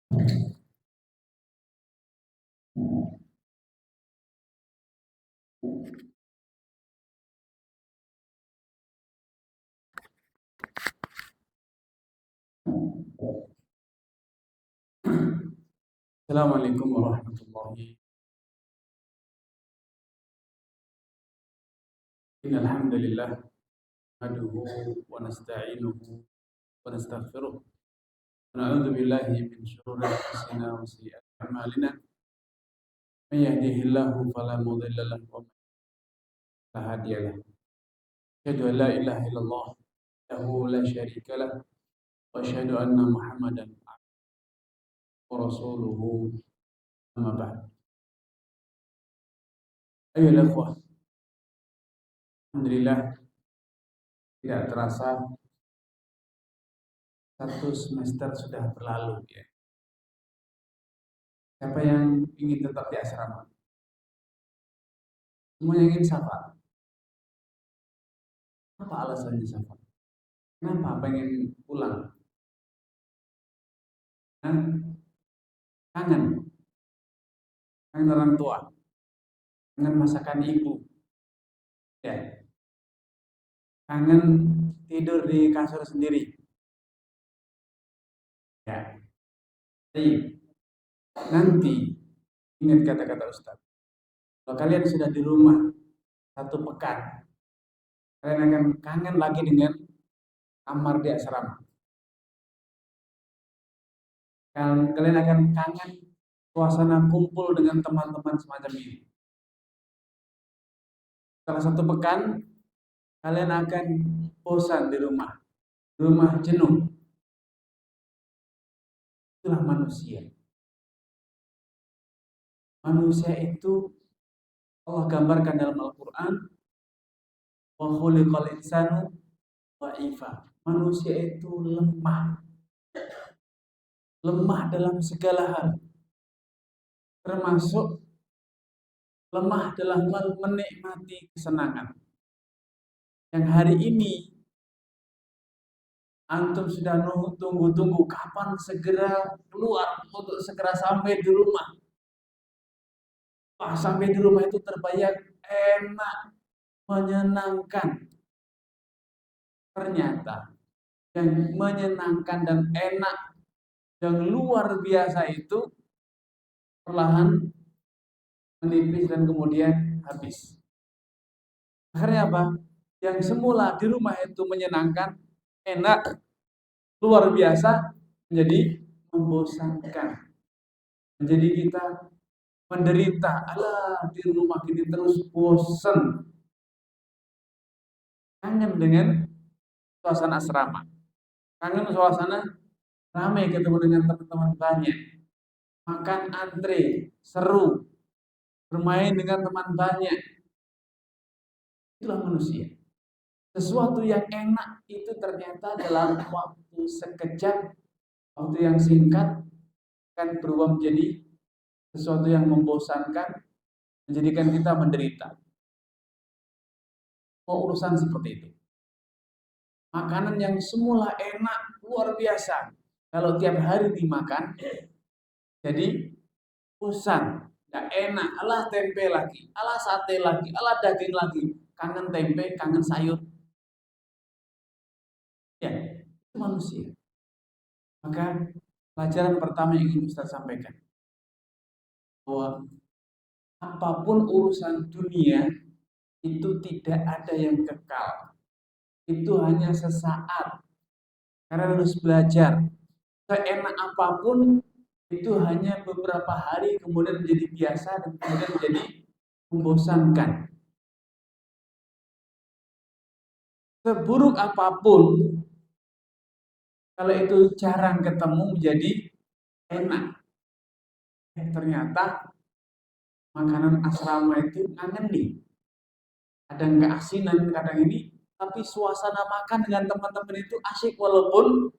Assalamualaikum warahmatullahi wabarakatuh. Alhamdulillah, nahmaduhu wa nasta'inuhu wa nastaghfiruh. Wa na'udzu billahi min shururi anfusina wa sayyiati a'malina. May yahdihillahu fala mudilla lahu wa may yudlil fala hadiya lahu. Asyhadu an la ilaha illallah wahdahu la syarika lah wa asyhadu anna Muhammadan abduhu wa rasuluhu amma ba'd. Ayolah ikhwah, alhamdulillah tidak terasa satu semester sudah berlalu ya. Siapa yang ingin tetap di asrama? Semua yang ingin safar. Apa alasannya safar? Kenapa pengen pulang? Hah? Kangen. Kangen orang tua. Kangen masakan ibu. Ya. Kangen tidur di kasur sendiri. Ya. Jadi, nanti ingat kata-kata Ustaz. Kalau kalian sudah di rumah 1 pekan, kalian akan kangen lagi dengan kamar di asrama. Kalian akan kangen suasana kumpul dengan teman-teman semacam ini. Setelah 1 pekan, kalian akan bosan di rumah. Rumah jenuh. Itulah manusia. Manusia itu Allah gambarkan dalam Al-Quran, wa khuliqal insanu dha'ifa. Manusia itu lemah. Lemah dalam segala hal. Termasuk lemah dalam menikmati kesenangan. Yang hari ini antum sudah tunggu-tunggu kapan segera keluar untuk segera sampai di rumah. Wah, sampai di rumah itu terbayang enak, menyenangkan. Ternyata yang menyenangkan dan enak yang luar biasa itu perlahan menipis dan kemudian habis. Akhirnya apa? Yang semula di rumah itu menyenangkan, enak, luar biasa, menjadi membosankan. Menjadi kita menderita. Alah, di rumah ini terus bosan. Kangen dengan suasana asrama. Kangen suasana ramai ketemu dengan teman-teman banyak. Makan antre, seru. Bermain dengan teman banyak. Itulah manusia. Sesuatu yang enak itu ternyata dalam waktu sekejap, waktu yang singkat, akan berubah menjadi sesuatu yang membosankan, menjadikan kita menderita. Urusan seperti itu. Makanan yang semula enak, luar biasa. Kalau tiap hari dimakan, jadi bosan, gak enak. Alah tempe lagi, alah sate lagi, alah daging lagi. Kangen tempe, kangen sayur. Ya, itu manusia. Maka pelajaran pertama yang ingin Ustaz sampaikan, bahwa apapun urusan dunia itu tidak ada yang kekal. Itu hanya sesaat. Karena harus belajar. Seenak apapun itu hanya beberapa hari kemudian menjadi biasa dan kemudian menjadi membosankan. Seburuk apapun, kalau itu jarang ketemu menjadi enak. Ternyata makanan asrama itu ngangen nih. Ada keasinan kadang ini, tapi suasana makan dengan teman-teman itu asyik walaupun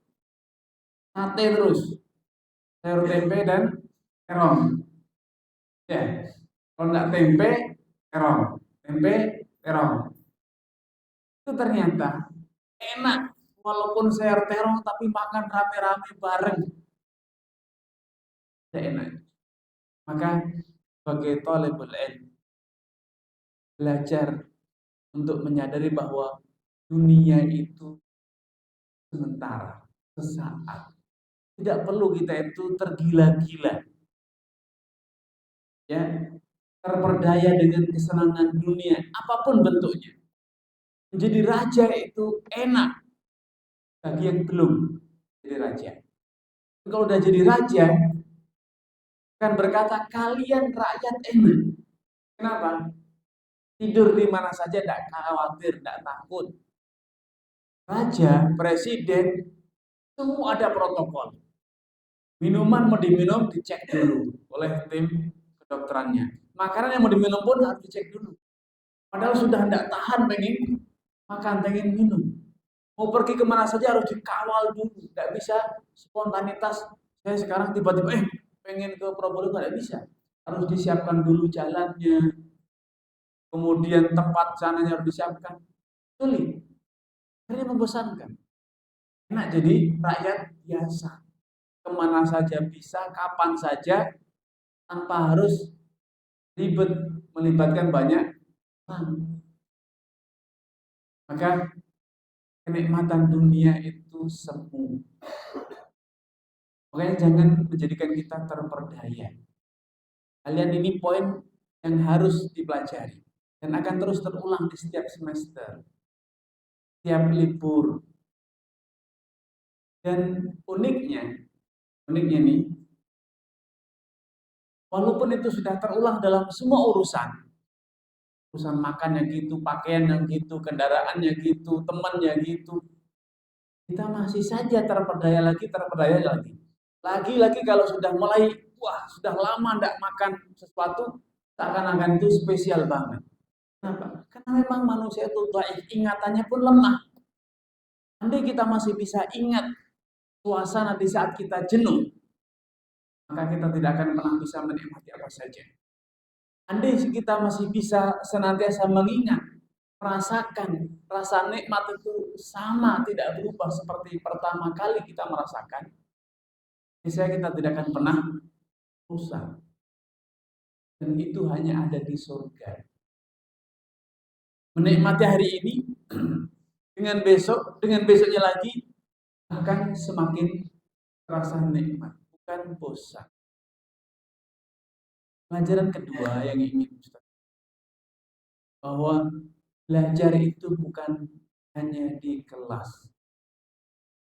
sate terus, sayur tempe dan terong. Ya, kalau nggak tempe, terong. Itu ternyata enak, walaupun sayur terong tapi makan rame-rame bareng. tidak enak. Maka sebagai thalibul ilm, belajar untuk menyadari bahwa dunia itu sementara, sesaat. Tidak perlu kita itu tergila-gila, ya, terperdaya dengan kesenangan dunia, apapun bentuknya. Menjadi raja itu enak bagi yang belum jadi raja. Kalau udah jadi raja, kan berkata kalian rakyat enak. Kenapa? Tidur di mana saja tidak khawatir, tidak takut. Raja, presiden, semua ada protokol. Minuman mau diminum dicek dulu oleh tim kedokterannya. Makanan yang mau diminum pun harus dicek dulu. Padahal sudah tidak tahan pengen makan, pengen minum. Mau pergi kemana saja harus dikawal dulu. Tidak bisa spontanitas. Saya sekarang tiba-tiba pengen ke Probolinggo, tidak bisa. Harus disiapkan dulu jalannya. Kemudian tempat sananya harus disiapkan. Sulit. Ini membosankan. Enak jadi rakyat biasa. Kemana saja bisa, kapan saja, tanpa harus ribet, melibatkan banyak orang. Maka kenikmatan dunia itu semu. Makanya jangan menjadikan kita terperdaya. Kalian ini poin yang harus dipelajari dan akan terus terulang di setiap semester, setiap libur. Dan uniknya nih, walaupun itu sudah terulang dalam semua urusan makannya gitu, pakaiannya gitu, kendaraannya gitu, temannya gitu, kita masih saja terperdaya lagi. Lagi-lagi kalau sudah mulai, sudah lama tidak makan sesuatu, seakan-akan itu spesial banget. Kenapa? Karena memang manusia itu dhaif, ingatannya pun lemah. Andai kita masih bisa ingat suasana di saat kita jenuh, maka kita tidak akan pernah bisa menikmati apa saja. Andai kita masih bisa senantiasa mengingat, merasakan rasa nikmat itu sama, tidak berubah seperti pertama kali kita merasakan, niscaya kita tidak akan pernah rusak. Dan itu hanya ada di surga. Menikmati hari ini dengan besoknya lagi akan semakin terasa nikmat, bukan bosan. Pelajaran kedua yang ingin Ustaz, bahwa belajar itu bukan hanya di kelas.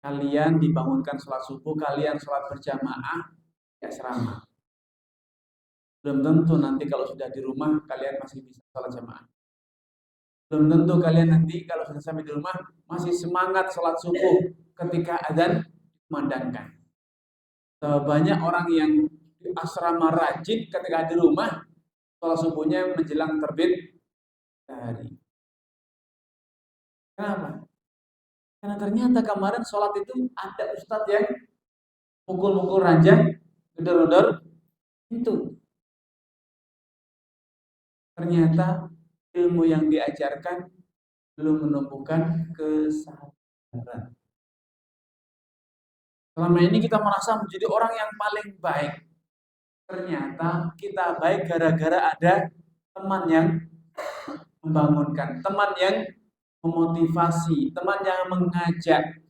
Kalian dibangunkan sholat subuh, kalian sholat berjamaah, ya asrama. Belum tentu nanti kalau sudah di rumah kalian masih bisa sholat jamaah. Belum tentu kalian nanti kalau sudah sampai di rumah masih semangat sholat subuh ketika adzan dikumandangkan. Banyak orang yang di asrama rajin ketika di rumah sholat subuhnya menjelang terbit matahari. Kenapa? Karena ternyata kemarin sholat itu ada ustadz yang mukul-mukul ranjang, gedor-gedor itu. Ternyata ilmu yang diajarkan belum menumbuhkan kesabaran. Selama ini kita merasa menjadi orang yang paling baik. Ternyata kita baik gara-gara ada teman yang membangunkan, teman yang memotivasi, teman yang mengajak.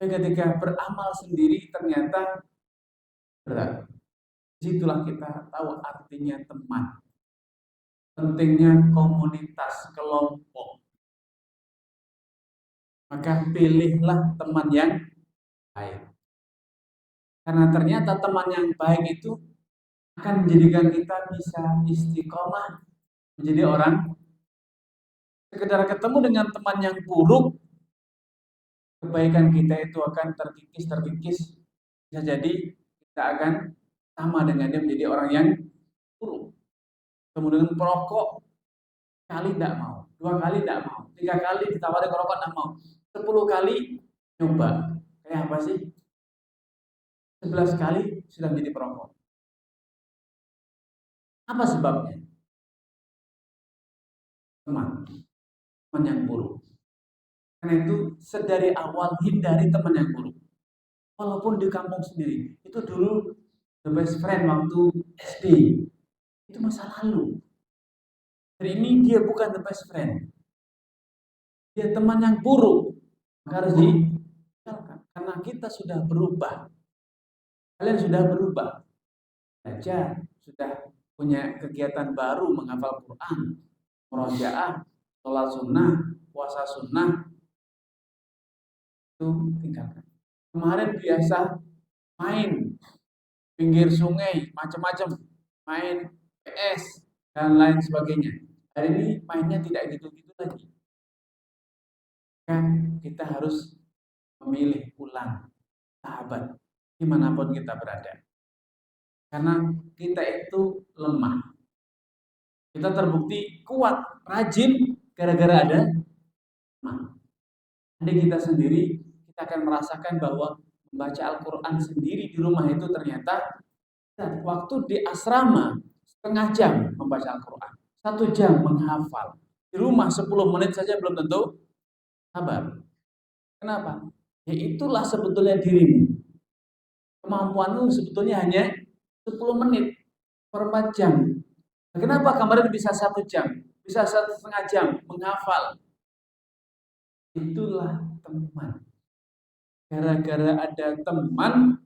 Dan ketika beramal sendiri ternyata berat. Disitulah kita tahu artinya teman. Pentingnya komunitas, kelompok. Maka pilihlah teman yang baik. Karena ternyata teman yang baik itu akan menjadikan kita bisa istiqomah menjadi orang. Sekedar ketemu dengan teman yang buruk, kebaikan kita itu akan terkikis. Bisa jadi kita akan sama dengan dia menjadi orang yang buruk. Kemudian perokok, kali tidak mau, 2 kali tidak mau, 3 kali ditawari rokok tidak mau, 10 kali coba. Kayak apa sih? 11 kali sudah menjadi perokok. Apa sebabnya? Teman yang buruk. Karena itu sedari awal hindari teman yang buruk. walaupun di kampung sendiri. Itu dulu the best friend waktu SD. Itu masa lalu. Hari ini dia bukan the best friend. Dia teman yang buruk. Maka harus ditinggalkan. Karena kita sudah berubah. Kalian sudah berubah. Belajar, sudah punya kegiatan baru menghafal Quran, murojaah, sholat sunnah, puasa sunnah, itu tinggalkan. Kemarin biasa main pinggir sungai, macam-macam, main PS dan lain sebagainya. Hari ini mainnya tidak gitu-gitu lagi. Kan kita harus memilih ulang sahabat dimanapun kita berada. Karena kita itu lemah. Kita terbukti kuat, rajin, gara-gara ada lemah. Nanti kita sendiri, kita akan merasakan bahwa membaca Al-Quran sendiri di rumah itu ternyata waktu di asrama setengah jam membaca Al-Quran, 1 jam menghafal. Di rumah 10 menit saja belum tentu sabar. Kenapa? Ya itulah sebetulnya dirimu. Kemampuanmu sebetulnya hanya 10 menit per 4 jam. Kenapa kemarin bisa 1 jam, bisa 1,5 jam menghafal? Itulah teman. Gara-gara ada teman,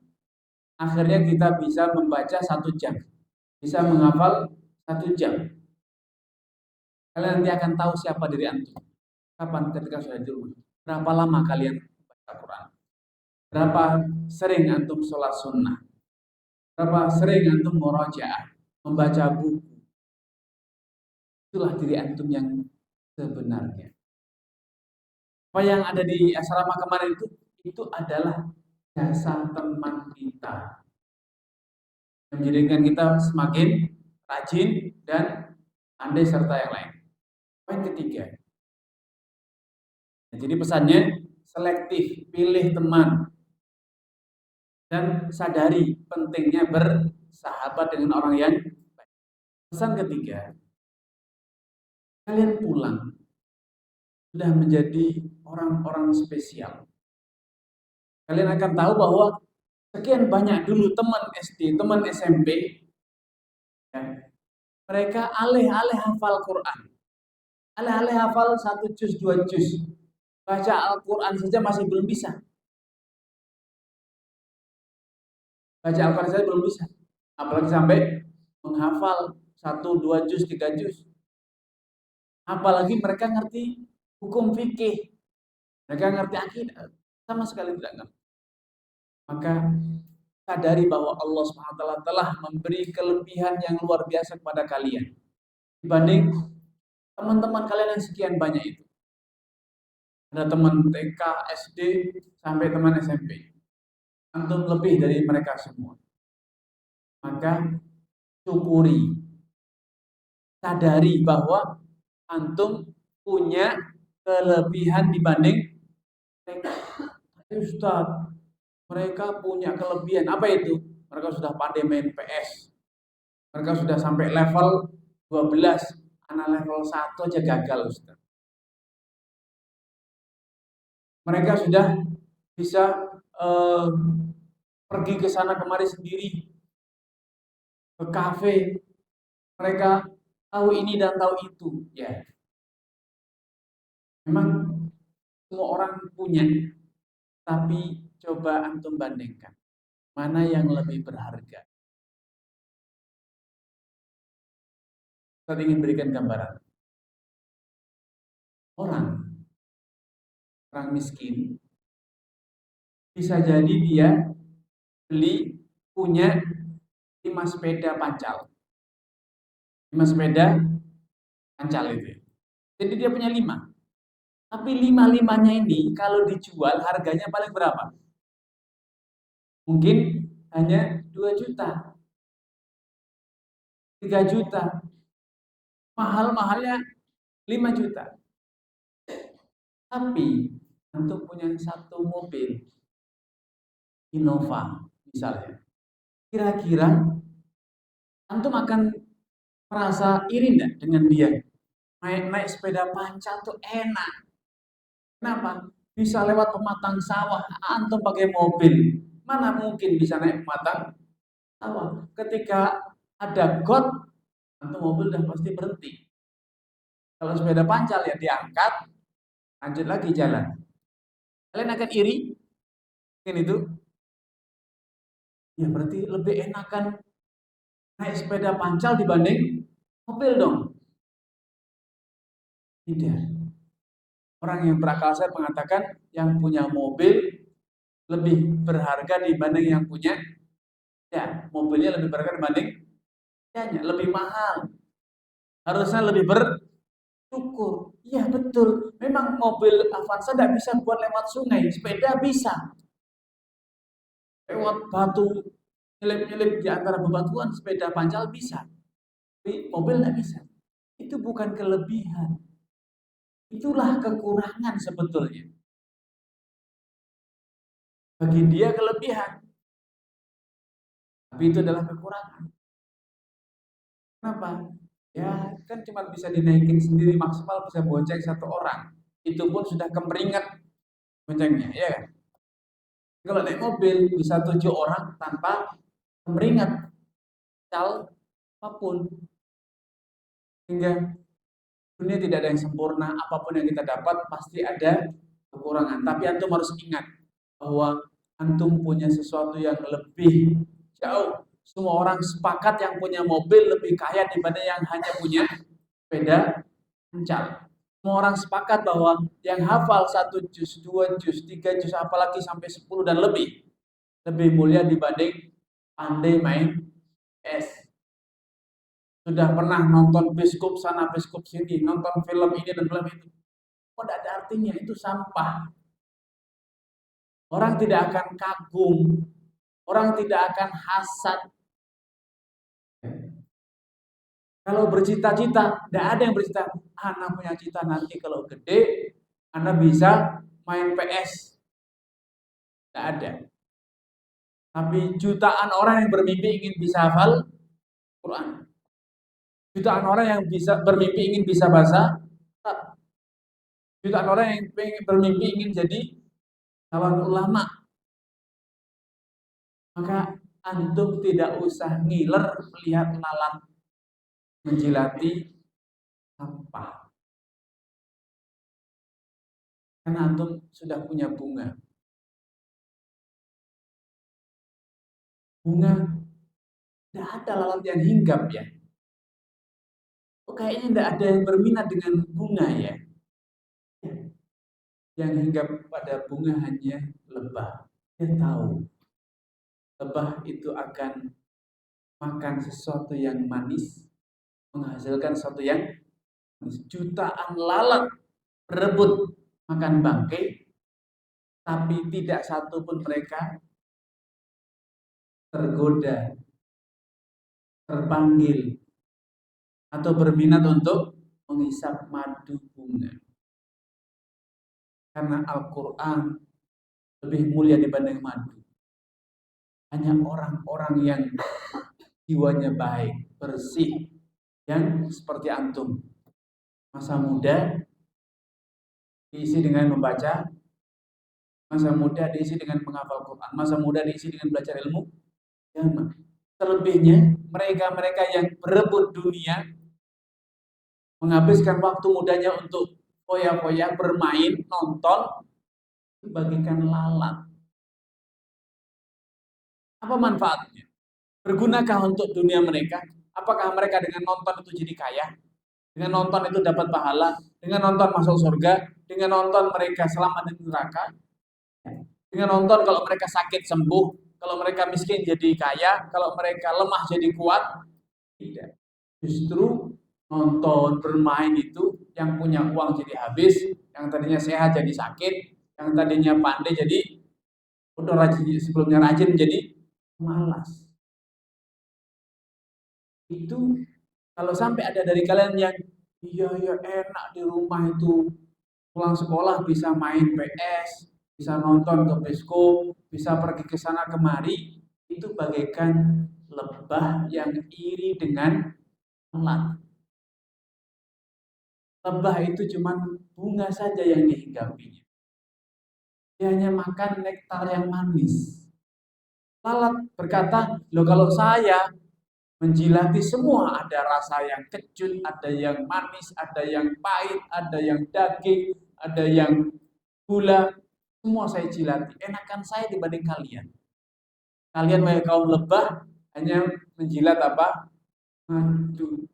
akhirnya kita bisa membaca 1 jam, bisa menghafal 1 jam. Kalian nanti akan tahu siapa diri antum. Kapan? Ketika sudah di rumah. Berapa lama kalian baca Quran? Berapa sering antum sholat sunnah? Berapa sering antum murojaah, membaca buku? Itulah diri antum yang sebenarnya. Apa yang ada di asrama kemarin itu adalah jasa teman kita yang menjadikan kita semakin rajin dan pandai serta yang lain. Poin ketiga. Nah, jadi pesannya selektif, pilih teman dan sadari pentingnya bersahabat dengan orang yang baik. Pesan ketiga, kalian pulang sudah menjadi orang-orang spesial. Kalian akan tahu bahwa sekian banyak dulu teman SD, teman SMP, ya, mereka alih-alih hafal Quran, alih-alih hafal 1 juz, 2 juz, baca Al-Quran saja masih belum bisa. Baca Al-Quran saja belum bisa. Apalagi sampai menghafal 1, 2 juz, 3 juz. Apalagi mereka ngerti hukum fikih, mereka ngerti akidah, sama sekali tidak ngerti. Maka sadari bahwa Allah SWT telah memberi kelebihan yang luar biasa kepada kalian dibanding teman-teman kalian yang sekian banyak itu. Ada teman TK, SD, sampai teman SMP. Antum lebih dari mereka semua. Maka syukuri, sadari bahwa antum punya kelebihan dibanding mereka. Ustaz, mereka punya kelebihan. Apa itu? Mereka sudah pandai main PS. Mereka sudah sampai level 12. Anak level 1 aja gagal, Ustaz. Mereka sudah bisa pergi ke sana kemari sendiri, ke kafe. Mereka tahu ini dan tahu itu. Ya, memang semua orang punya, tapi coba antum bandingkan. Mana yang lebih berharga? Saya ingin berikan gambaran. Orang miskin bisa jadi dia punya 5 sepeda pancal. 5 sepeda pancal itu. Jadi dia punya 5. Tapi 5-5-nya ini kalau dijual harganya paling berapa? Mungkin hanya 2 juta, 3 juta. Mahal-mahalnya 5 juta. Tapi untuk punya 1 mobil Innova misalnya, kira-kira antum akan merasa iri enggak dengan dia? Naik sepeda pancal tuh enak. Kenapa? Bisa lewat pematang sawah, antum pakai mobil. Mana mungkin bisa naik pematang sawah? Ketika ada got, tentu mobil udah pasti berhenti. Kalau sepeda pancal ya diangkat, lanjut lagi jalan. Kalian akan iri? Mungkin itu. Ya berarti lebih enakan naik sepeda pancal dibanding mobil dong. Tidak. Orang yang berakal sehat mengatakan yang punya mobil lebih berharga dibanding yang punya, ya mobilnya lebih berharga dibanding ya, lebih mahal. Harusnya lebih bersyukur. Iya betul. Memang mobil Avanza tidak bisa buat lewat sungai, sepeda bisa. Lewat batu, nyelip-nyelip di antara bebatuan, sepeda pancal bisa. Tapi mobil tidak bisa. Itu bukan kelebihan. Itulah kekurangan sebetulnya. Bagi dia kelebihan. Tapi itu adalah kekurangan. Kenapa? Ya kan cuma bisa dinaikin sendiri, maksimal bisa bonceng satu orang. Itu pun sudah kemeringat boncengnya, ya kan? Kalau naik mobil bisa 7 orang tanpa kemeringat cal apapun. Hingga dunia tidak ada yang sempurna, apapun yang kita dapat pasti ada kekurangan. Tapi antum harus ingat bahwa antum punya sesuatu yang lebih jauh. Semua orang sepakat yang punya mobil lebih kaya dibanding yang hanya punya sepeda pancal. Semua orang sepakat bahwa yang hafal 1 juz, 2 juz, 3 juz, apalagi sampai 10 dan lebih mulia dibanding pandai main es. Sudah pernah nonton bioskop sana, bioskop sini, nonton film ini dan film itu. Oh, tidak ada artinya, itu sampah. Orang tidak akan kagum, orang tidak akan hasad. Kalau bercita-cita, tidak ada yang bercita, anak punya cita nanti kalau gede, anak bisa main PS. Tidak ada. Tapi jutaan orang yang bermimpi ingin bisa hafal Quran. Jutaan orang yang bisa bermimpi ingin bisa bahasa Arab. Jutaan orang yang bermimpi ingin jadi calon ulama. Maka antum tidak usah ngiler melihat lalat menjilati sampah. Karena antum sudah punya bunga. Bunga, tidak ada lalat yang hinggap ya. Oh, kayaknya tidak ada yang berminat dengan bunga ya. Yang hinggap pada bunga hanya lebah. Dia tahu lebah itu akan makan sesuatu yang manis, menghasilkan sesuatu yang manis. Jutaan lalat berebut makan bangkai, tapi tidak satu pun mereka tergoda, terpanggil, atau berminat untuk menghisap madu bunga. Karena Al-Quran lebih mulia dibanding madu. Hanya orang-orang yang jiwanya baik, bersih, yang seperti antum. Masa muda diisi dengan membaca, masa muda diisi dengan menghafal Quran, masa muda diisi dengan belajar ilmu agama. Selebihnya mereka-mereka yang berebut dunia, menghabiskan waktu mudanya untuk foya-foya, bermain, nonton, bagikan lalat. Apa manfaatnya? Bergunakah untuk dunia mereka? Apakah mereka dengan nonton itu jadi kaya? Dengan nonton itu dapat pahala? Dengan nonton masuk surga? Dengan nonton mereka selamat dari neraka? Dengan nonton kalau mereka sakit sembuh? Kalau mereka miskin jadi kaya? Kalau mereka lemah jadi kuat? Tidak. Justru nonton, bermain itu yang punya uang jadi habis, yang tadinya sehat jadi sakit, yang tadinya pandai jadi udah rajin, sebelumnya rajin jadi malas. Itu kalau sampai ada dari kalian yang iya ya enak di rumah itu pulang sekolah bisa main PS, bisa nonton ke bioskop, bisa pergi ke sana kemari, itu bagaikan lebah yang iri dengan lalat. Lebah itu cuma bunga saja yang dihinggapinya. Dia hanya makan nektar yang manis. Lalat berkata, loh kalau saya menjilati semua, ada rasa yang kecut, ada yang manis, ada yang pahit, ada yang daging, ada yang gula, semua saya jilati. Enakan saya dibanding kalian. Kalian wahai kaum lebah hanya menjilat apa? Madu.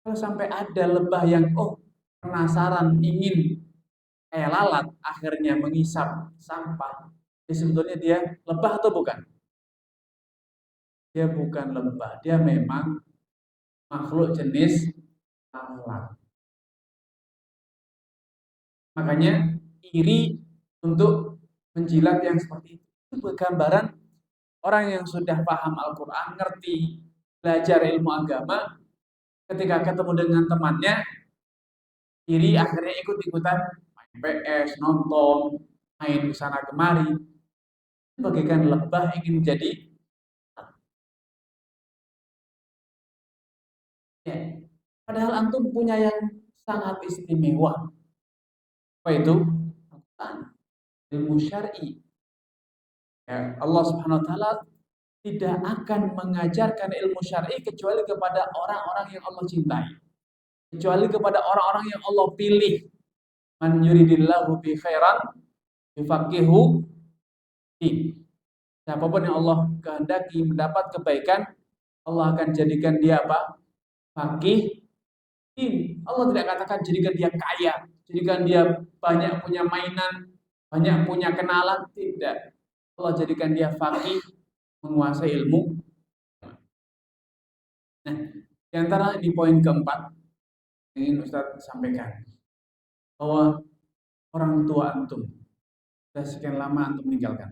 Kalau sampai ada lebah yang penasaran ingin kayak lalat, akhirnya mengisap sampah. Jadi sebetulnya dia lebah atau bukan? Dia bukan lebah, dia memang makhluk jenis lalat. Makanya iri untuk menjilat yang seperti itu. Itu gambaran orang yang sudah paham Al-Quran, ngerti, belajar ilmu agama, ketika ketemu dengan temannya, iri akhirnya ikut-ikutan main PS, nonton, main ke sana kemari. Bagaikan lebah ingin jadi ya. Padahal antum punya yang sangat istimewa. Apa itu? Al-Quran, ilmu syar'i. Ya, Allah Subhanahu wa taala tidak akan mengajarkan ilmu syar'i kecuali kepada orang-orang yang Allah cintai. Kecuali kepada orang-orang yang Allah pilih. Man yuridillahu bi khairan yufaqihu fi. Siapapun yang Allah kehendaki mendapat kebaikan, Allah akan jadikan dia apa? Faqih din. Allah tidak katakan jadikan dia kaya, jadikan dia banyak punya mainan, banyak punya kenalan, tidak. Allah jadikan dia faqih, menguasai ilmu. Nah, di antara di poin keempat ingin Ustaz sampaikan bahwa orang tua antum sudah sekian lama antum meninggalkan.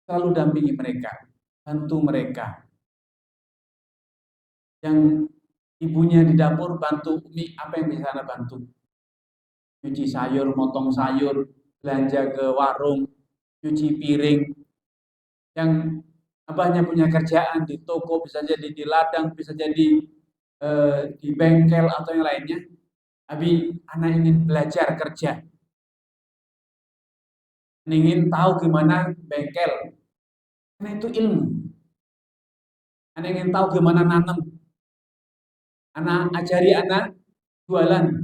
Selalu dampingi mereka, bantu mereka. Yang ibunya di dapur bantu Umi, apa yang bisa Anda bantu? Nyuci sayur, motong sayur, belanja ke warung, nyuci piring. Yang abahnya punya kerjaan di toko, bisa jadi di ladang, bisa jadi di bengkel atau yang lainnya. Abi, anak ingin belajar kerja, ingin tahu gimana bengkel, karena itu ilmu. Anak ingin tahu gimana nanam, anak ajari anak jualan.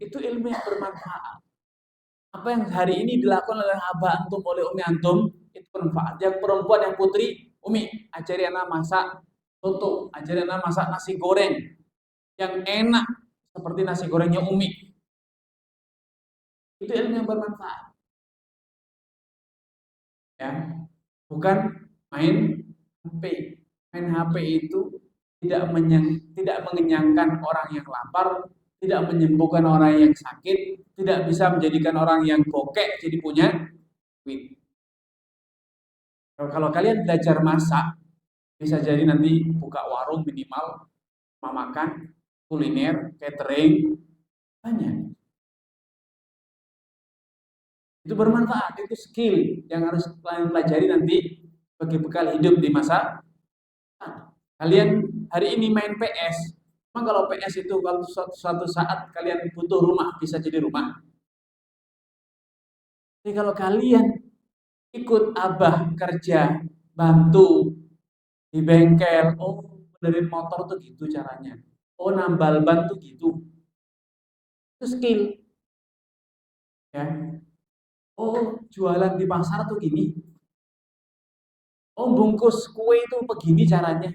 Itu ilmu yang bermanfaat. Apa yang hari ini dilakukan oleh abah antum, oleh umi antum, itu bermanfaat. Yang perempuan, yang putri, umi, ajari anak masak soto, ajari anak masak nasi goreng yang enak seperti nasi gorengnya umi. Itu ilmu yang bermanfaat. Ya, bukan main HP. Main HP itu tidak mengenyangkan orang yang lapar, tidak menyembuhkan orang yang sakit, tidak bisa menjadikan orang yang bokek jadi punya duit. Kalau kalian belajar masak, bisa jadi nanti buka warung minimal, rumah makan, kuliner, catering, banyak. Itu bermanfaat, itu skill yang harus kalian pelajari nanti bagi bekal hidup di masa depan. Kalian hari ini main PS, memang kalau PS itu kalau suatu saat kalian butuh rumah, bisa jadi rumah. Jadi kalau kalian ikut abah kerja, bantu di bengkel, benerin motor tuh gitu caranya. Oh, nambal ban tuh gitu. Itu skill, ya. Oh, jualan di pasar tuh gini. Oh, bungkus kue itu begini caranya.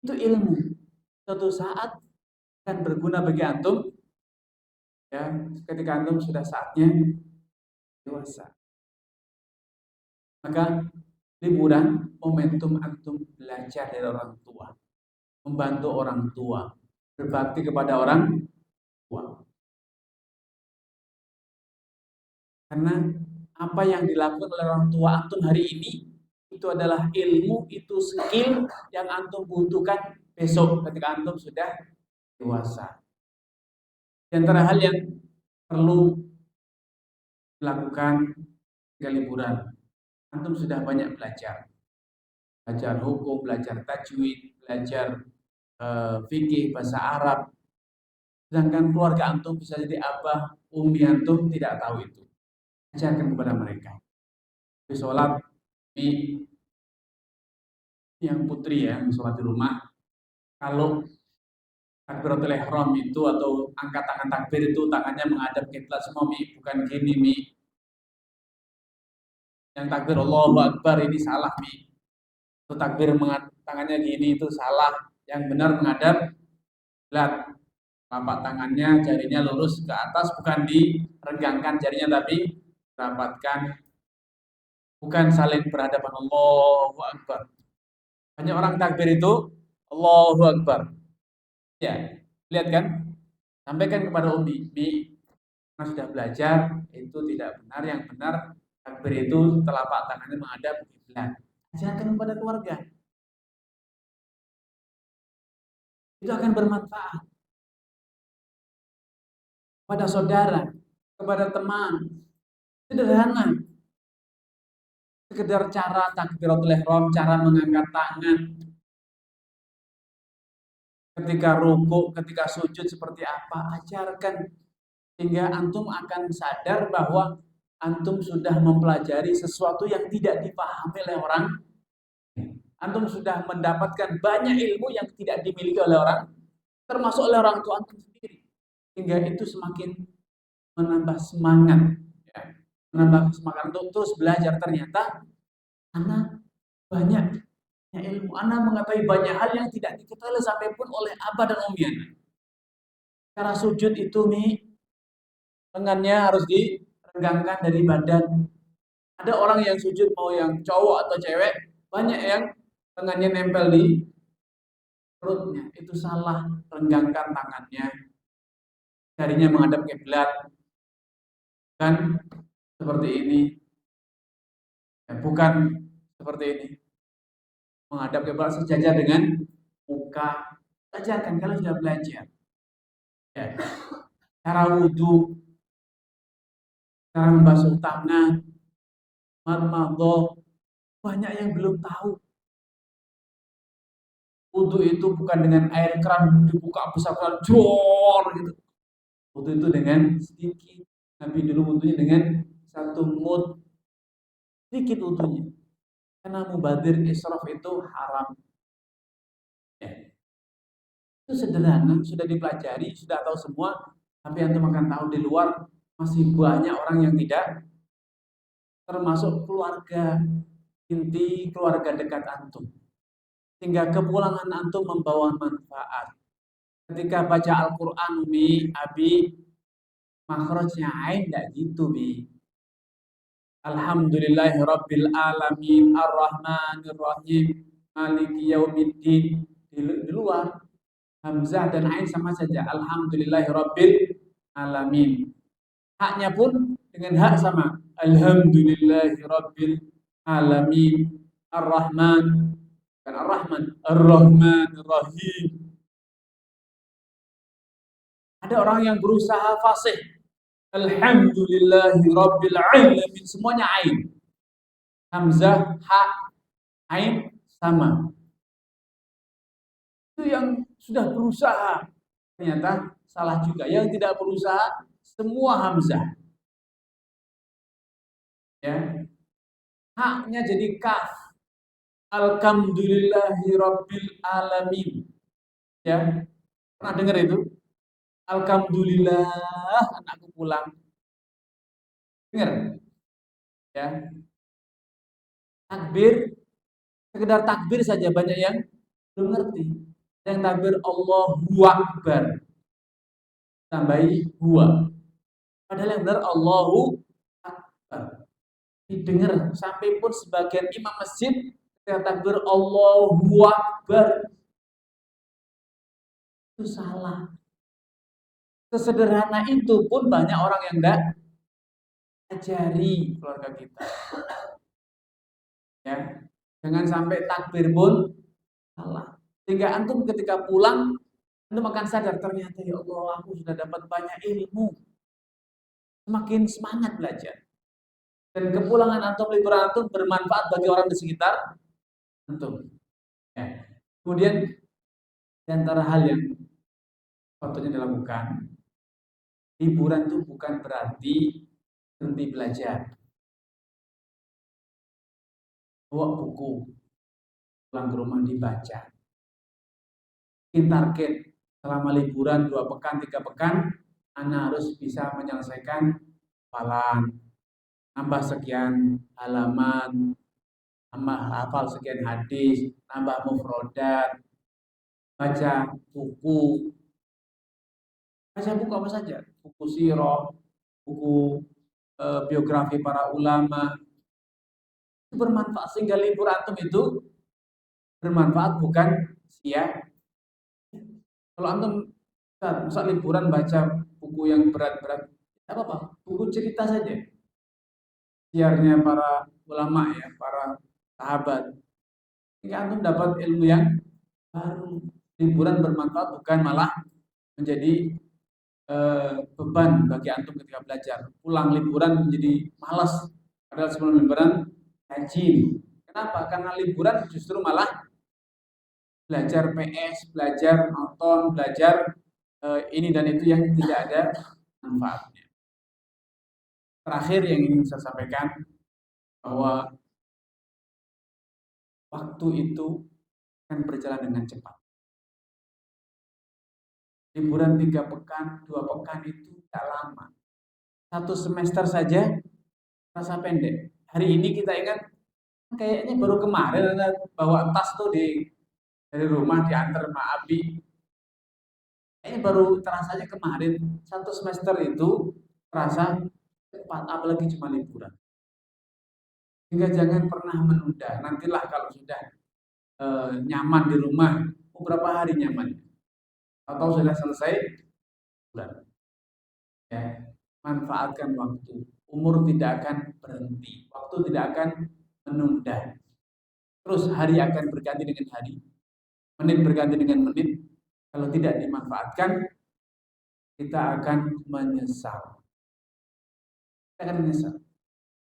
Itu ilmu. Suatu saat akan berguna bagi antum, ya, ketika antum sudah saatnya dewasa. Maka liburan momentum antum belajar dari orang tua, membantu orang tua, berbakti kepada orang tua. Karena apa yang dilakukan oleh orang tua antum hari ini itu adalah ilmu, itu skill yang antum butuhkan besok ketika antum sudah dewasa. Di antara hal yang perlu dilakukan ketika liburan, antum sudah banyak belajar. Belajar hukum, belajar tajwid, belajar fikih, bahasa Arab. Sedangkan keluarga antum bisa jadi abah, umi antum tidak tahu itu. Ajarkan kepada mereka. Di sholat, di yang putri ya, sholat di rumah. Kalau takbiratul ihram itu atau angkat tangan takbir itu tangannya menghadap kiblat semua mi, bukan gini mi. Yang takbir Allahu Akbar ini salah mi. Itu takbir tangannya gini itu salah. Yang benar menghadap kiblat. Telapak tangannya jarinya lurus ke atas, bukan direnggangkan jarinya tapi rapatkan, bukan saling berhadapan. Allahu Akbar. Banyak orang takbir itu Allahu Akbar. Ya, lihat kan? Sampaikan kepada Umi, karena sudah belajar itu tidak benar. Yang benar takbir itu telapak tangannya menghadap kiblat. Ajarkan kepada keluarga. Itu akan bermanfaat kepada saudara, kepada teman. Sederhana. Sekedar cara takbiratul ihram, cara mengangkat tangan, ketika ruku, ketika sujud seperti apa, ajarkan sehingga antum akan sadar bahwa antum sudah mempelajari sesuatu yang tidak dipahami oleh orang. Antum sudah mendapatkan banyak ilmu yang tidak dimiliki oleh orang, termasuk oleh orang tua antum sendiri. Hingga itu semakin menambah semangat, ya. Menambah semangat untuk terus belajar. Ternyata anak banyak ilmu, anak mengetahui banyak hal yang tidak diketahui sampai pun oleh abah dan umi anak. Cara sujud itu nih, lengannya harus direnggangkan dari badan. Ada orang yang sujud mau yang cowok atau cewek, banyak yang lengannya nempel di perutnya. Itu salah, renggangkan tangannya. Jarinya menghadap kiblat. Kan seperti ini. Ya, bukan seperti ini. Menghadap kiblat sejajar dengan muka. Ajarkan kalau sudah belajar. Ya. Cara wudhu, cara membasuh tangan, madmadah, banyak yang belum tahu. Wudhu itu bukan dengan air keran dibuka besar-besar, jor gitu. Wudhu itu dengan sedikit. Nabi dulu wudhunya dengan satu mud, sedikit wudhunya. Karena mubadir israf itu haram. Ya. Itu sederhana, sudah dipelajari, sudah tahu semua. Tapi antum akan tahu di luar masih banyak orang yang tidak, termasuk keluarga inti, keluarga dekat antum. Sehingga kepulangan antum membawa manfaat. Ketika baca Al-Quran, Umi, Abi, makhrajnya ain tidak gitu, Bi. Alhamdulillahi Rabbil Alamin, Ar-Rahmanir Rahim, Maliki Yaumiddin. Di luar, Hamzah dan ain sama saja. Alhamdulillahi Rabbil Alamin. Haknya pun dengan hak sama. Alhamdulillahi Rabbil Alamin, Ar-Rahman, kan Ar-Rahman, Ar-Rahman Ar-Rahim. Ada orang yang berusaha fasih. Alhamdulillahi Rabbil Alamin. Semuanya ain. Hamzah, ha, ain, sama. Itu yang sudah berusaha. Ternyata salah juga. Yang tidak berusaha, semua hamzah. Ya. Haknya jadi kaf. Alhamdulillahi Rabbil Alamin. Ya. Pernah dengar itu? Alhamdulillah anakku pulang. Dengar? Ya. Takbir, sekedar takbir saja banyak yang belum ngerti. Yang takbir Allahu Akbar. Tambahi huwa. Padahal yang benar Allahu Akbar. Didengar sampai pun sebagian imam masjid yang takbir Allahu Akbar. Itu salah. Sesederhana itu pun banyak orang yang enggak ajari keluarga kita. Ya, jangan sampai takbir pun salah. Sehingga antum ketika pulang, antum akan sadar ternyata ya Allah aku sudah dapat banyak ilmu. Semakin semangat belajar. Dan kepulangan antum, liburan antum bermanfaat bagi orang di sekitar antum. Ya. Kemudian di antara hal yang waktunya dilakukan. Liburan itu bukan berarti berhenti belajar. Bawa buku, pulang ke rumah dibaca. Bikin target selama liburan 2 pekan, 3 pekan, Anda harus bisa menyelesaikan hafalan, nambah sekian halaman, nambah hafal sekian hadis, nambah mufrodat, baca buku. Baca buku apa saja? Buku sirah, buku biografi para ulama. Itu bermanfaat sehingga libur antum itu bermanfaat bukan sia. Kalau antum misal liburan baca buku yang berat-berat, tidak apa-apa, buku cerita saja. Siarnya para ulama ya, para sahabat. Sehingga antum dapat ilmu yang baru. Liburan bermanfaat bukan malah menjadi beban bagi antum ketika belajar. Pulang liburan menjadi malas. Padahal sebelum liburan rajin. Kenapa? Karena liburan justru malah belajar PS, belajar nonton, belajar ini dan itu yang tidak ada manfaatnya. Terakhir yang ingin saya sampaikan bahwa waktu itu akan berjalan dengan cepat. Liburan 3 pekan, 2 pekan itu tidak lama. 1 semester saja rasa pendek. Hari ini kita ingat kayaknya baru kemarin bawa tas tuh dari rumah diantar sama Abi. Kayaknya baru terasanya kemarin. 1 semester itu terasa cepat, apalagi cuma liburan. Sehingga jangan pernah menunda. Nantilah kalau sudah nyaman di rumah, beberapa hari nyaman. Atau sudah selesai bulan. Ya, manfaatkan waktu. Umur tidak akan berhenti. Waktu tidak akan menunda. Terus hari akan berganti dengan hari. Menit berganti dengan menit. Kalau tidak dimanfaatkan, kita akan menyesal. Kita akan menyesal.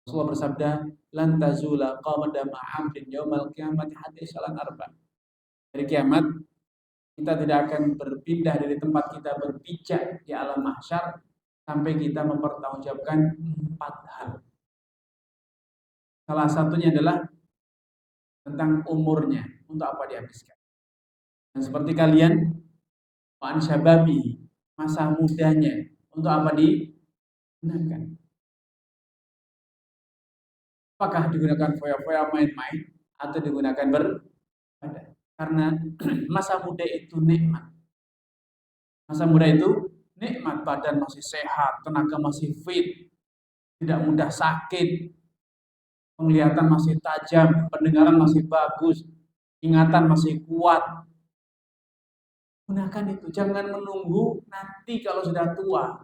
Rasulullah bersabda, "Lan tazula qadama 'abdin yaumal qiyamati hatta yas'ala arba." Hari kiamat kita tidak akan berpindah dari tempat kita berpijak di alam mahsyar sampai kita mempertanggungjawabkan 4 hal. Salah satunya adalah tentang umurnya, untuk apa dihabiskan. Dan seperti kalian, wa'an syababi, masa mudanya, untuk apa digunakan. Apakah digunakan foya-foya main-main atau digunakan beribadah? Karena masa muda itu nikmat. Masa muda itu nikmat, badan masih sehat, tenaga masih fit, tidak mudah sakit, penglihatan masih tajam, pendengaran masih bagus, ingatan masih kuat. Gunakan itu, jangan menunggu nanti kalau sudah tua.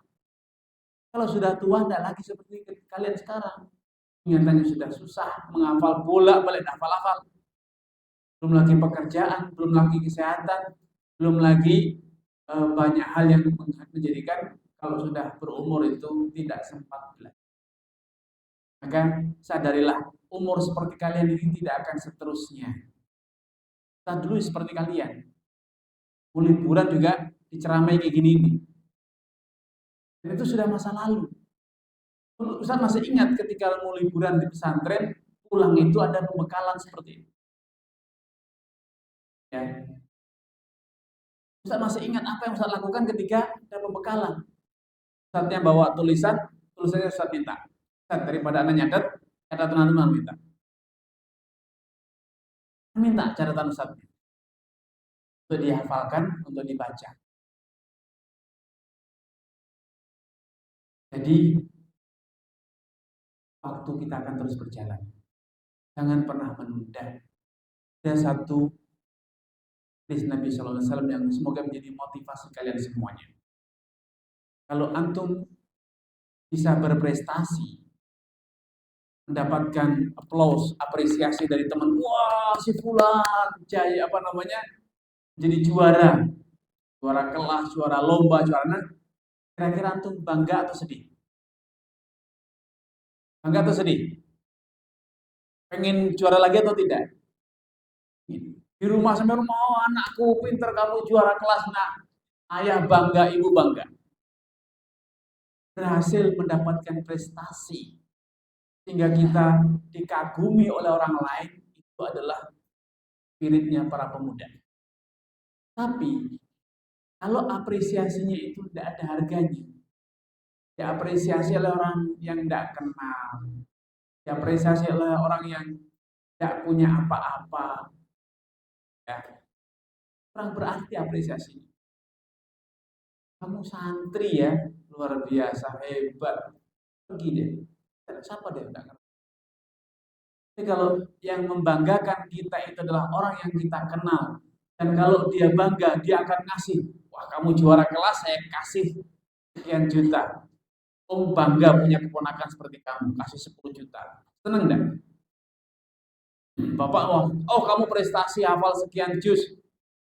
Kalau sudah tua tidak lagi seperti kalian sekarang. Ingatannya sudah susah, menghafal bolak-balik hafal-hafal. Belum lagi pekerjaan, belum lagi kesehatan, belum lagi banyak hal yang menjadikan kalau sudah berumur itu tidak sempat belajar. Maka sadarilah, umur seperti kalian ini tidak akan seterusnya. Kita dulu seperti kalian. Liburan juga diceramai kayak gini ini. Dan itu sudah masa lalu. Ustaz masih ingat ketika mau liburan di pesantren, pulang itu ada pembekalan seperti itu. Ya. Ustaz masih ingat apa yang Ustaz lakukan ketika ada pembekalan. Ustaznya bawa tulisannya Ustaz minta. Ustaz, daripada Anda nyatet, catatan Anda minta. Minta catatan Ustaznya. Untuk dihafalkan, untuk dibaca. Jadi, waktu kita akan terus berjalan. Jangan pernah menunda. Ada satu hadis Nabi SAW yang semoga menjadi motivasi kalian semuanya. Kalau antum bisa berprestasi, mendapatkan applause, apresiasi dari teman, wah si fulan jaya jadi juara kelas, juara lomba, juara. Kira-kira antum bangga atau sedih? Bangga atau sedih? Pengen juara lagi atau tidak? Di rumah sampai rumah, oh anakku pinter, kamu juara kelas nak. ayah bangga, ibu bangga. Berhasil mendapatkan prestasi sehingga kita dikagumi oleh orang lain, itu adalah spiritnya para pemuda. Tapi kalau apresiasinya itu tidak ada harganya, diapresiasi oleh orang yang tidak kenal, diapresiasi oleh orang yang tidak punya apa-apa, ya, kurang berarti apresiasinya. Kamu santri ya, luar biasa, hebat, pergi deh. Siapa deh tidak kenal. Tapi kalau yang membanggakan kita itu adalah orang yang kita kenal, dan kalau dia bangga, dia akan ngasih. Wah, kamu juara kelas, saya kasih sekian juta. Om bangga punya keponakan seperti kamu, kasih 10 juta. Seneng enggak? Bapak, oh kamu prestasi hafal sekian juz.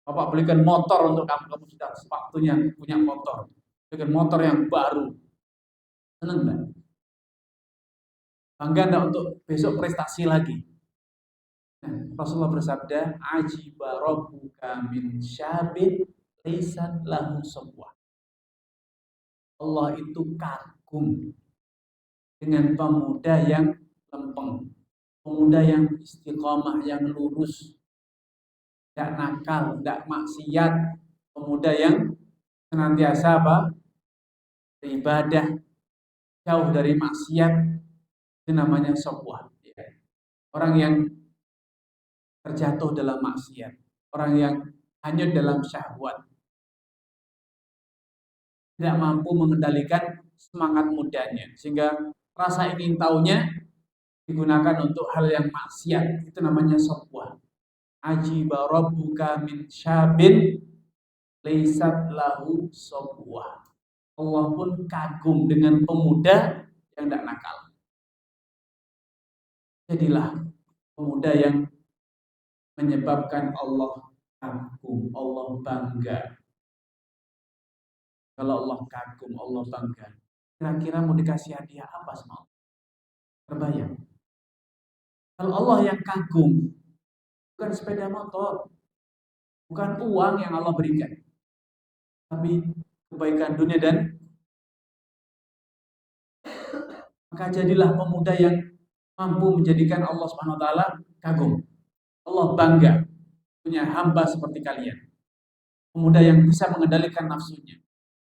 Bapak belikan motor untuk kamu, kamu sudah waktunya punya motor. Belikan motor yang baru. Seneng enggak? Bangga enggak untuk besok prestasi lagi? Nah, Rasulullah bersabda, ajiba rabbuka min syabin lisan lahu sabwah. Allah itu kagum dengan pemuda yang lempeng, pemuda yang istiqomah, yang lurus, tidak nakal, tidak maksiat, pemuda yang senantiasa beribadah, jauh dari maksiat, itu namanya sabwah. Orang yang terjatuh dalam maksiat, orang yang hanyut dalam syahwat, tidak mampu mengendalikan semangat mudanya, sehingga rasa ingin tahunya digunakan untuk hal yang maksiat, itu namanya sabwah. Ajiba rabbuka min syabin laisat lahu sabwah. Allah pun kagum dengan pemuda yang tidak nakal. Jadilah pemuda yang menyebabkan Allah kagum, Allah bangga. Kalau Allah kagum, Allah bangga, kira-kira mau dikasih hadiah apa sama Allah? Terbayang? Kalau Allah yang kagum, bukan sepeda motor, bukan uang yang Allah berikan, tapi kebaikan dunia dan maka jadilah pemuda yang mampu menjadikan Allah Subhanahu wa taala kagum. Allah bangga punya hamba seperti kalian. Pemuda yang bisa mengendalikan nafsunya.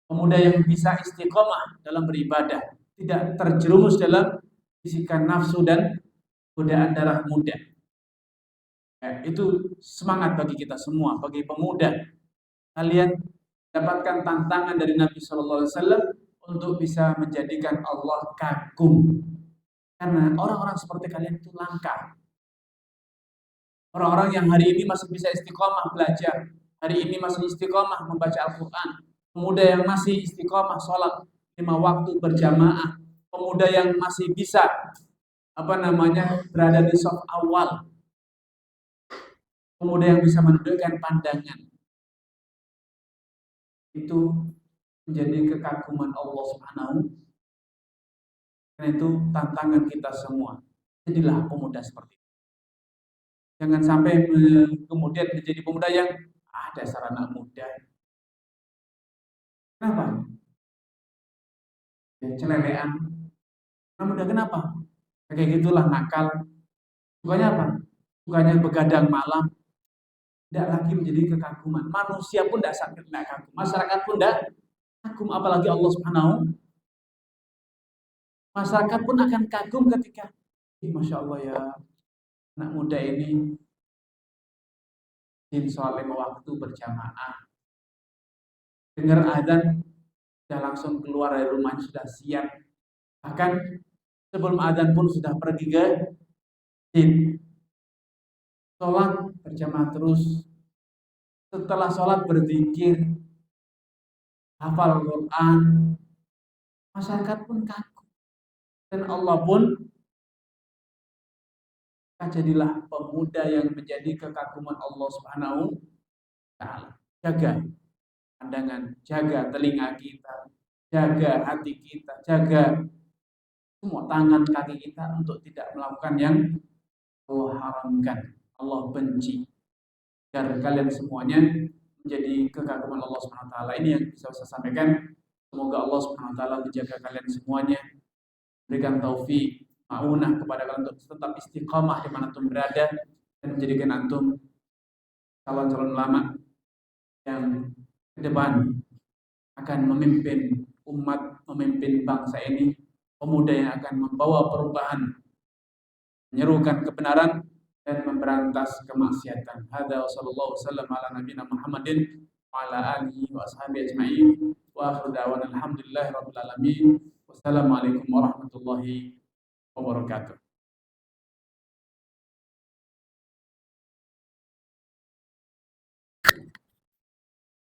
Pemuda yang bisa istiqomah dalam beribadah, tidak terjerumus dalam bisikan nafsu dan godaan darah muda. Itu semangat bagi kita semua, bagi pemuda. Kalian dapatkan tantangan dari Nabi Shallallahu Alaihi Wasallam untuk bisa menjadikan Allah kagum. Karena orang-orang seperti kalian itu langka. Orang-orang yang hari ini masih bisa istiqomah belajar, hari ini masih istiqomah membaca Al-Quran, pemuda yang masih istiqomah sholat 5 waktu berjamaah, pemuda yang masih bisa berada di saf awal, pemuda yang bisa menundukkan pandangan, itu menjadi kekaguman Allah Subhanahu. Karena itu tantangan kita semua. Jadilah pemuda seperti itu. Jangan sampai kemudian menjadi pemuda yang dasar anak muda. Kenapa? Celelean. Anak muda kenapa? Kayak gitulah nakal. Sukanya apa? Sukanya begadang malam. Tidak lagi menjadi kekaguman. Manusia pun tidak sakit, tidak kagum. Masyarakat pun tidak kagum, apalagi Allah Subhanahu. Masyarakat pun akan kagum ketika, Masya Allah ya, anak muda ini sholat 5 waktu berjamaah. Dengar azan, sudah langsung keluar dari rumahnya, sudah siap. Bahkan sebelum azan pun sudah pergi ke masjid. Sholat berjamaah terus. Setelah sholat berzikir, hafal Quran. Masyarakat pun kagum. Dan Allah pun jadilah pemuda yang menjadi kekaguman Allah Subhanahu wa taala. Jaga pandangan, jaga telinga kita, jaga hati kita, jaga semua tangan kaki kita untuk tidak melakukan yang Allah haramkan, Allah benci. Agar kalian semuanya menjadi kekaguman Allah Subhanahu wa taala. Ini yang bisa saya sampaikan. Semoga Allah Subhanahu wa taala menjaga kalian semuanya, berikan taufik, maunah kepada kalian untuk tetap istiqamah di mana antum berada dan menjadikan antum calon-calon ulama yang ke depan akan memimpin umat, memimpin bangsa ini, pemuda yang akan membawa perubahan, menyerukan kebenaran dan memberantas kemaksiatan. Hadza wa sallallahu wasallam ala nabiyina Muhammadin wa ala alihi wa ashabihi ajma'in. Wa akhiru da'wana alhamdulillahi rabbil alamin. Wassalamualaikum warahmatullahi wabarakatuh.